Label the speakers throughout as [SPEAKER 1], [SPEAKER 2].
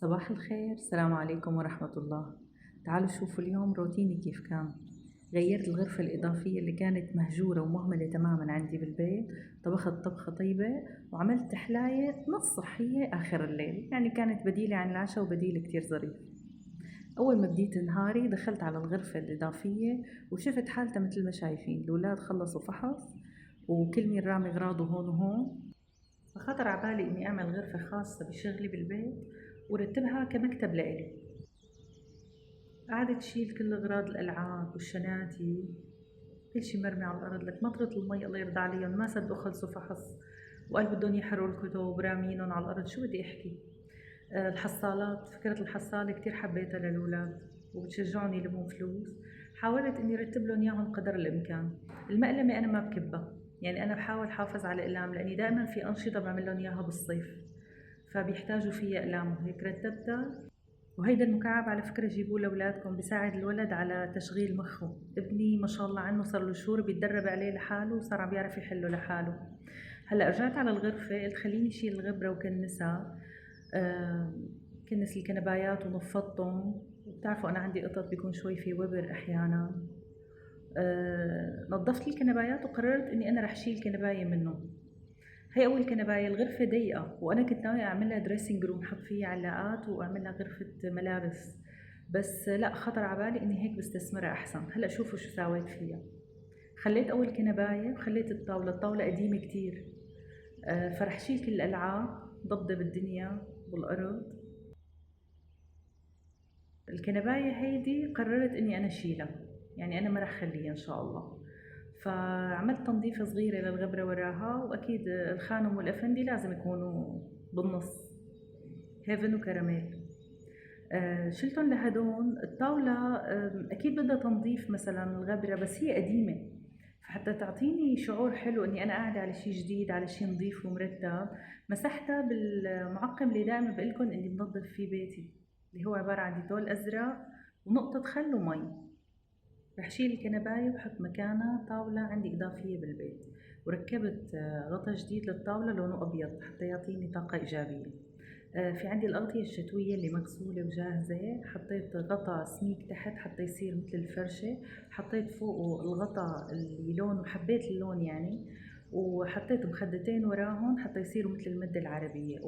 [SPEAKER 1] صباح الخير، السلام عليكم ورحمة الله. تعالوا شوفوا اليوم روتيني كيف كان. غيرت الغرفة الإضافية اللي كانت مهجورة ومهملة تماما عندي بالبيت. طبخت طبخة طيبة وعملت حلاية نص صحية آخر الليل، يعني كانت بديلة عن العشاء وبديل كتير ظريف. أول ما بديت نهاري دخلت على الغرفة الإضافية وشفت حالتها مثل ما شايفين، الأولاد خلصوا فحص وكل مين رامي أغراضه هون وهون. فخطر عبالي إني أعمل غرفة خاصة بشغلي بالبيت ورتبها كمكتب لإلي. قعدت تشيل كل أغراض الألعاب والشناتي، كل شي مرمي على الأرض، لك مطرة المي الله يرضى عليهم ما صدقوا خلصوا فحص وقال بدهم يحروا الكتب رامينهم على الأرض. شو بدي أحكي. الحصالات، فكرة الحصالة كتير حبيتها للأولاد وبتشجعهم يلموا فلوس. حاولت إني رتب لهم إياهم قدر الإمكان. المقلمة أنا ما بكبها، يعني أنا بحاول حافظ على أقلام لأني دائما في أنشطة بعمل لهم إياها بالصيف فبيحتاجوا فيها أقلام، هيك رتبتها. وهيدا المكعب على فكرة جيبوه لأولادكم، بيساعد الولد على تشغيل مخه. ابني ما شاء الله عنه صار له شهور بيتدرب عليه لحاله وصار عم بيعرف يحله لحاله. هلا رجعت على الغرفة قلت خليني شيل الغبرة وكنسها. آه، كنس الكنبايات ونفضتهم. بتعرفوا أنا عندي قطط بيكون شوي في وبر أحيانا. نظفت الكنبايات وقررت إني أنا رح شيل كنباية منهم. هي أول كنباية. الغرفة ضيقة وأنا كنت ناوية أعملها دريسنج روم، حط فيها علاقات وأعملها غرفة ملابس، بس لا، خطر عبالي إني هيك بستثمرها أحسن. هلأ شوفوا شو سويت فيها. خليت أول كنباية وخليت الطاولة قديمة كتير. فرح شيل كل الألعاب، ضبضب الدنيا والأرض. الكنباية هيدي قررت إني أنا شيلها، يعني أنا ما رح خليها إن شاء الله. فعملت تنظيفة صغيرة للغبرة وراها، وأكيد الخانم والأفندي لازم يكونوا بالنص، هيفن وكراميل. شلتن لهدول. الطاولة أكيد بدها تنظيف مثلا الغبرة، بس هي قديمة، فحتى تعطيني شعور حلو إني أنا قاعدة على شي جديد، على شي نظيف ومرتب. مسحتها بالمعقم اللي دائما بقلكن إني بنظف فيه بيتي، اللي هو عبارة عن ديتول أزرق ونقطة خل ومي. رح شيل الكنباية وحط مكانها طاولة عندي إضافية بالبيت. وركبت غطا جديد للطاولة لونه أبيض حتى يعطيني طاقة إيجابية. في عندي الأغطية الشتوية اللي مغسولة وجاهزة، حطيت غطا سميك تحت حتى يصير مثل الفرشة. حطيت فوقه الغطا اللي لونه حبيت اللون يعني، وحطيت مخدتين وراهم حتى يصيروا مثل المدة العربية.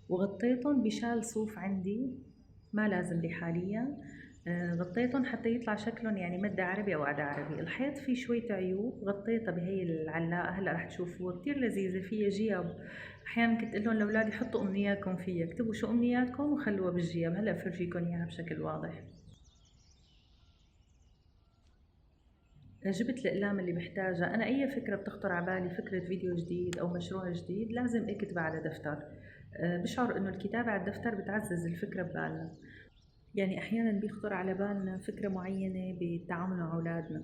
[SPEAKER 1] وغطيتهم بشال صوف عندي ما لازم لي حاليا. غطيتهم حتى يطلع شكلهم يعني مدة عربي أو عدا عربي. الحيط فيه شوية عيوب، غطيتها بهي العلاقة هلا رح تشوفوها كتير لذيذة، فيها جياب. أحيانا كنت أقول لهم لأولادي حطوا أمنياتكم فيها، اكتبوا شو أمنياتكم وخلوها بالجياب. هلا بفرجيكم إياها بشكل واضح. جبت الأقلام اللي بحتاجها. أنا أي فكرة بتخطر على بالي، فكرة فيديو جديد أو مشروع جديد، لازم أكتبها على دفتر. بشعر إنه الكتابة على الدفتر بتعزز الفكرة ببالنا. يعني أحيانا بيخطر على بالنا فكرة معينة بالتعامل مع أولادنا،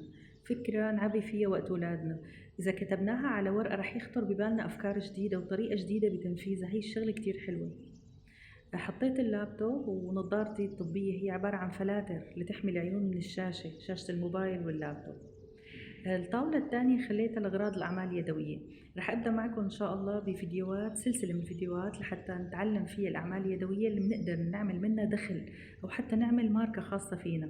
[SPEAKER 1] فكرة نعبي فيها وقت أولادنا. إذا كتبناها على ورقة رح يخطر ببالنا أفكار جديدة وطريقة جديدة بتنفيذها. هي الشغلة كتير حلوة. حطيت اللابتوب ونظارتي الطبية، هي عبارة عن فلاتر لتحمي العيون من شاشة الموبايل واللابتوب. الطاولة الثانية خليتها لأغراض الأعمال اليدوية. رح أبدأ معكم إن شاء الله بفيديوهات، سلسلة من الفيديوهات لحتى نتعلم فيها الأعمال اليدوية اللي بنقدر نعمل منها دخل أو حتى نعمل ماركة خاصة فينا.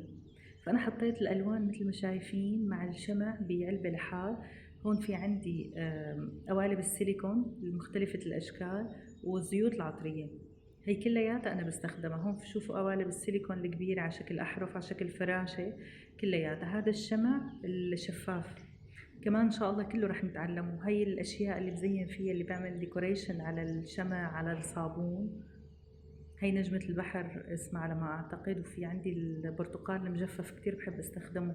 [SPEAKER 1] فأنا حطيت الألوان مثل ما شايفين مع الشمع بعلبة لحال. هون في عندي قوالب السيليكون المختلفة الأشكال والزيوت العطرية، هي كلياتها أنا بستخدمها. هون شوفوا قوالب السيليكون الكبيرة على شكل أحرف على شكل فراشة، كلياتها. هذا الشمع الشفاف كمان إن شاء الله كله رح نتعلمه. هاي الأشياء اللي بزين فيها، اللي بعمل ديكوريشن على الشمع على الصابون. هاي نجمة البحر اسمها على ما أعتقد. وفي عندي البرتقال المجفف كتير بحب استخدمه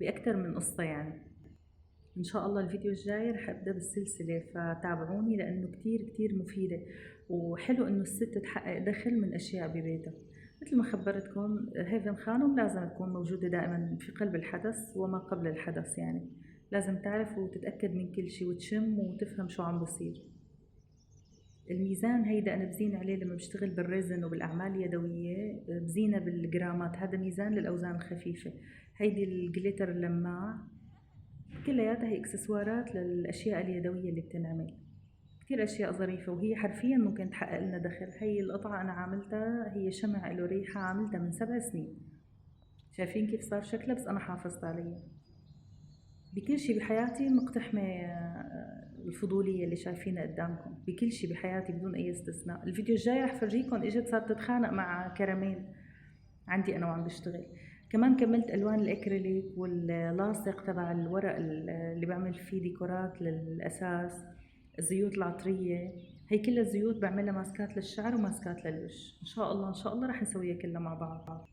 [SPEAKER 1] بأكتر من قصة يعني. إن شاء الله الفيديو الجاي رح أبدأ بالسلسلة، فتابعوني لأنه كتير كتير مفيدة. وحلو إنه الست تحقق دخل من أشياء ببيتها. مثل ما خبرتكم هيفن خانم لازم تكون موجودة دائما في قلب الحدث وما قبل الحدث، يعني لازم تعرف وتتأكد من كل شي وتشم وتفهم شو عم بصير. الميزان هيدا أنا بزين عليه لما بشتغل بالريزن وبالأعمال اليدوية، بزينه بالجرامات. هذا ميزان للأوزان الخفيفة. هيدي الجليتر اللماع، كلياتها هي اكسسوارات للأشياء اليدوية اللي بتنعمل. كتير أشياء ظريفة، وهي حرفيًا ممكن تحقق لنا دخل. هي القطعة أنا عاملتها، هي شمع إله ريحة، عاملتها من 7 سنين. شايفين كيف صار شكلها؟ بس أنا حافظت عليها. بكل شي بحياتي مقتحمة الفضولية اللي شايفينها قدامكم، بكل شي بحياتي بدون أي استثناء. الفيديو الجاي رح فرجيكم إجت صارت تتخانق مع كراميل عندي أنا وعم بشتغل. كمان كملت ألوان الأكريليك واللاصق تبع الورق اللي بعمل فيه ديكورات للأساس، الزيوت العطرية. هي كلها الزيوت بعملها ماسكات للشعر وماسكات للوش. إن شاء الله إن شاء الله رح نسويها كلها مع بعض.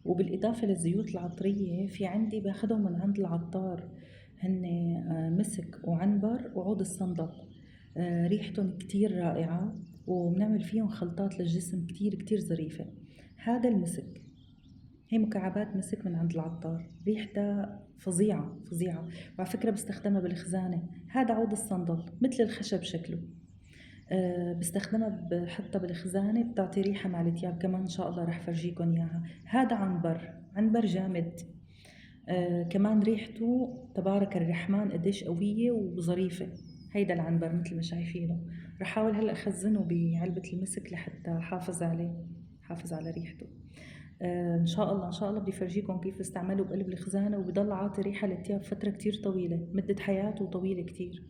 [SPEAKER 1] وبالإضافة للزيوت العطرية في عندي باخدهم من عند العطار، هن مسك وعنبر وعود الصندل. ريحتهم كتير رائعة، وبنعمل فيهم خلطات للجسم كتير كتير ظريفة. هذا المسك، هي مكعبات مسك من عند العطار، ريحتها فظيعة فظيعة. وعلى فكرة بستخدمها بالخزانة. هذا عود الصندل مثل الخشب شكله، بستخدمها بحطها بالخزانة، بتعطي ريحة مع التياب كمان. إن شاء الله رح فرجيكم إياها. هذا عنبر جامد. كمان ريحته تبارك الرحمن قديش قوية وظريفة. هيدا العنبر مثل ما شايفينه. رح أحاول هلأ أخزنه بعلبة المسك لحتى حافظ عليه، حافظ على ريحته. إن شاء الله إن شاء الله بدي فرجيكم كيف استعمله بقلب الخزانة، وبضل عاطي ريحة للتياب فترة كتير طويلة، مدة حياته طويلة كتير.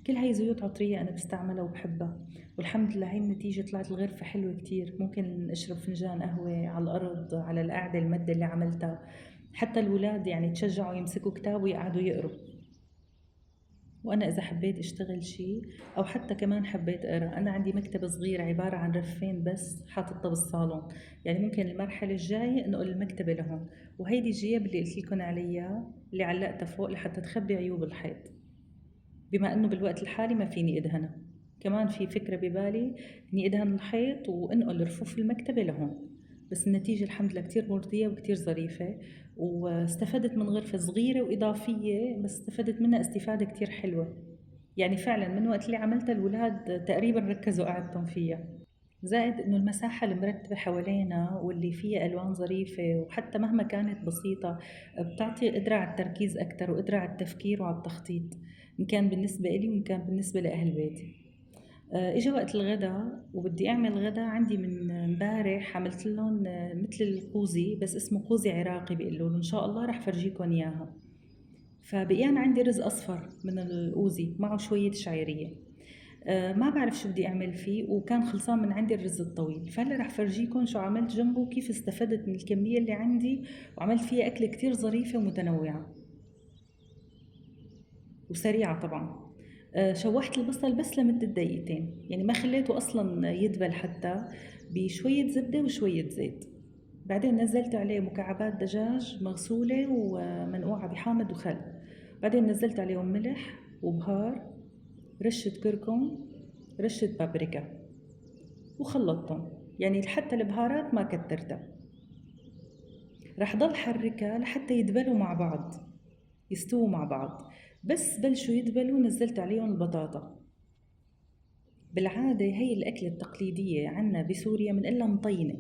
[SPEAKER 1] كل هاي زيوت عطرية أنا بستعملها وبحبها، والحمد لله هاي النتيجة طلعت الغرفة حلوة كتير. ممكن أشرب فنجان قهوة على الأرض على القعدة المدة اللي عملتها. حتى الولاد يعني تشجعوا يمسكوا كتاب ويقعدوا يقروا. وأنا إذا حبيت أشتغل شي أو حتى كمان حبيت أقرأ، أنا عندي مكتبة صغيرة عبارة عن رفين بس حاططها بالصالون. يعني ممكن المرحلة الجاية أنقل المكتبة لهون. وهيدي الجيب اللي قلت لكم عليها اللي علقتها فوق لحتى تخبي عيوب الحيط، بما انه بالوقت الحالي ما فيني ادهنها. كمان في فكرة ببالي اني ادهن الحيط وانقل رفوف المكتبة لهون. بس النتيجة الحمد لله كتير مرضية وكتير ظريفة، واستفدت من غرفة صغيرة وإضافية، بس استفدت منها استفادة كتير حلوة. يعني فعلا من وقت اللي عملتها الولاد تقريبا ركزوا قعدتهم فيها. زائد انه المساحة المرتبة حوالينا واللي فيها الوان ظريفة، وحتى مهما كانت بسيطة بتعطي قدرة على التركيز اكتر وقدرة على التفكير وعلى التخطيط، ان كان بالنسبة لي وان كان بالنسبة لاهل بيتي. اجا وقت الغداء وبدي اعمل غداء. عندي من امبارح عملت لهم مثل القوزي، بس اسمه قوزي عراقي بيقولوا له. ان شاء الله رح فرجيكم اياها. فبقيان عندي رز اصفر من القوزي معه شوية شعيرية. ما بعرف شو بدي اعمل فيه، وكان خلصان من عندي الرز الطويل. فهلا رح فرجيكم شو عملت جنبه، كيف استفدت من الكمية اللي عندي وعملت فيها أكلة كتير ظريفة ومتنوعة وسريعة طبعا. شوحت البصل بس لمدة دقيقتين، يعني ما خليته أصلا يدبل، حتى بشوية زبدة وشوية زيت. بعدين نزلت عليه مكعبات دجاج مغسولة ومنقوعة بحامض وخل. بعدين نزلت عليهم ملح وبهار، رشة كركم، رشة بابريكا، وخلطتهم. يعني حتى البهارات ما كترتها. رح ضل حركها لحتى يدبلوا مع بعض، يستووا مع بعض. بس بلشوا يدبلوا نزلت عليهم البطاطا. بالعادة هي الأكلة التقليدية عنا بسوريا منقلها مطينة.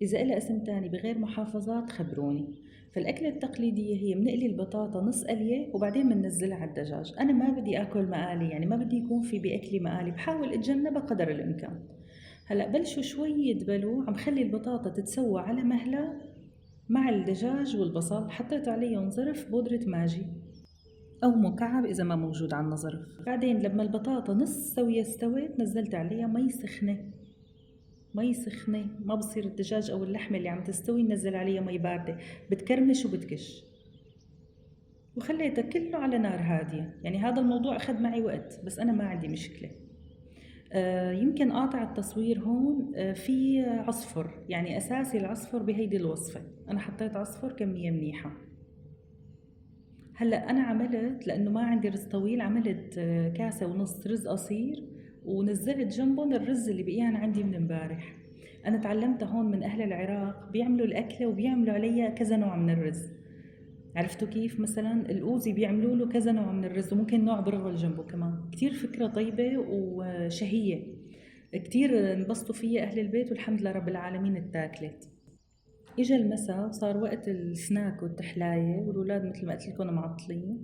[SPEAKER 1] إذا إلها اسم تاني بغير محافظات خبروني. فالأكلة التقليدية هي منقلي البطاطا نص قلية وبعدين بننزلها على الدجاج. أنا ما بدي آكل مقالي، يعني ما بدي يكون في بأكلي مقالي، بحاول أتجنبها قدر الإمكان. هلأ بلشوا شوي يدبلوا، عم خلي البطاطا تتسوى على مهلة مع الدجاج والبصل. حطيت عليهم ظرف بودرة ماجي أو مكعب إذا ما موجود عنا ظرف. بعدين لما البطاطا نص سوية استوت نزلت عليها مي سخنة. مي سخنة، ما بصير الدجاج أو اللحمة اللي عم تستوي نزل عليها مي باردة، بتكرمش وبتكش. وخليتها كله على نار هادية. يعني هذا الموضوع أخذ معي وقت، بس أنا ما عندي مشكلة. يمكن قاطع التصوير هون. في عصفر، يعني أساسي العصفر بهيدي الوصفة. أنا حطيت عصفر كمية منيحة. هلأ أنا عملت لأنه ما عندي رز طويل، عملت كاسة ونص رز قصير، ونزلت جنبهم الرز اللي بقيان عندي من امبارح. أنا تعلمت هون من أهل العراق بيعملوا الأكلة وبيعملوا عليها كذا نوع من الرز. عرفتوا كيف؟ مثلا الأوزي بيعملوا له كذا نوع من الرز، وممكن نوع برغل جنبه كمان. كتير فكرة طيبة وشهية، كتير انبسطوا فيها أهل البيت، والحمد لله رب العالمين اتاكلت. إجا المساء وصار وقت السناك والتحلاية، والولاد مثل ما قلت لكم معطلين.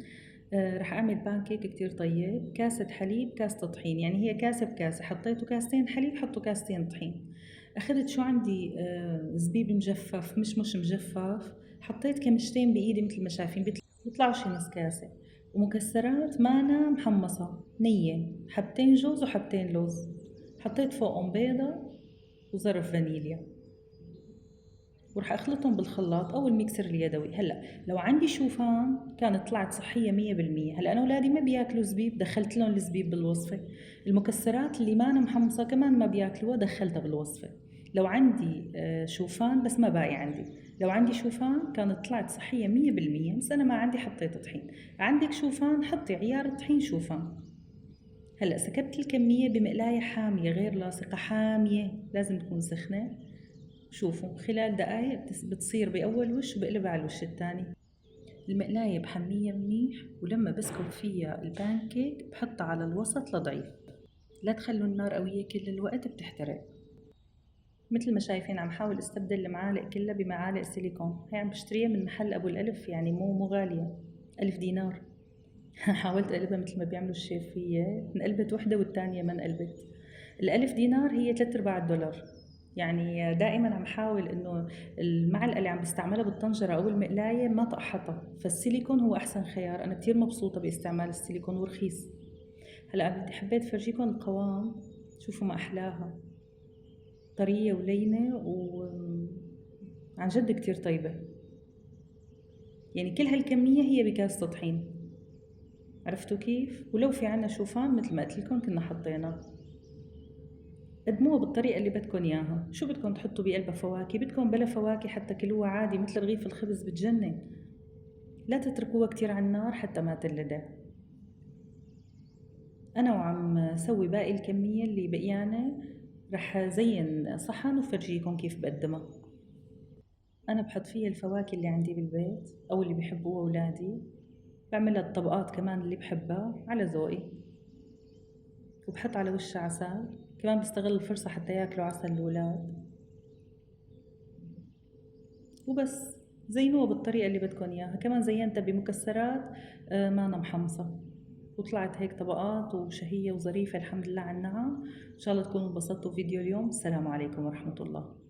[SPEAKER 1] رح أعمل بانكيك كتير طيب، كاسة حليب كاسة طحين، يعني هي كاسة بكاسة، حطيته كاستين حليب حطوا كاستين طحين. أخذت شو عندي زبيب مجفف مش مجفف، حطيت كمشتين بإيدي مثل ما شايفين بيطلعوا شي نص كاسة، ومكسرات مانا محمصة نية، حبتين جوز وحبتين لوز، حطيت فوقهم بيضة وزرف فانيليا، ورح اخلطهم بالخلاط او الميكسر اليدوي. هلا لو عندي شوفان كانت طلعت صحيه 100%. هلا انا اولادي ما بياكلوا زبيب، دخلت لهم الزبيب بالوصفه. المكسرات اللي ما أنا محمصه كمان ما بياكلوها، دخلتها بالوصفه. لو عندي شوفان، بس ما باقي عندي. لو عندي شوفان كانت طلعت صحيه 100%، بس انا ما عندي حطيت طحين. عندك شوفان حطي عيار الطحين شوفان. هلا سكبت الكميه بمقلايه حاميه غير لاصقه، حاميه لازم تكون سخنه. شوفوا خلال دقايق بتصير بأول وش وبقلب على الوش الثاني. المقلاية بحميها منيح، ولما بسكب فيها البانكيك بحطها على الوسط لضعيف، لا تخلوا النار قوية كل الوقت بتحترق. مثل ما شايفين عم حاول استبدل المعالق كلها بمعالق سيليكون. هي عم بشتريها من محل أبو الألف، يعني مو غالية، 1000 دينار. حاولت أقلبها مثل ما بيعملوا الشيفية، انقلبت وحدة والتانية ما انقلبت. ال1000 دينار هي 3/4 دولار. يعني دائما عم حاول انه المعلقه اللي عم بستعملها بالطنجره او المقلايه ما تقحطها، فالسيليكون هو احسن خيار. انا كتير مبسوطه باستعمال السيليكون ورخيص. هلا بدي حبيت فرجيكم القوام، شوفوا ما احلاها، طريه ولينه وعن جد كتير طيبه. يعني كل هالكميه هي بكاسه طحين، عرفتوا كيف؟ ولو في عنا شوفان مثل ما قلت لكم كنا حطيناه. قدموها بالطريقة اللي بدكن إياها. شو بدكن تحطوا بقلبها فواكه؟ بدكن بلا فواكه حتى كلوها عادي مثل رغيف الخبز، بتجنن. لا تتركوها كتير على النار حتى ما تلدع. أنا وعم سوي باقي الكمية اللي بقيانة رح زين صحن وفرجيكم كيف بقدمها. أنا بحط فيها الفواكه اللي عندي بالبيت أو اللي بحبوها أولادي، بعملها الطبقات كمان اللي بحبها على ذوقي، وبحط على وشها عسل. كمان بستغل الفرصة حتى ياكلوا عسل الأولاد. وبس زينوها بالطريقة اللي بدكن إياها. كمان زينتها بمكسرات مانا محمصة، وطلعت هيك طبقات وشهية وظريفة. الحمد لله على النعم. إن شاء الله تكونوا انبسطتوا فيديو اليوم. السلام عليكم ورحمة الله.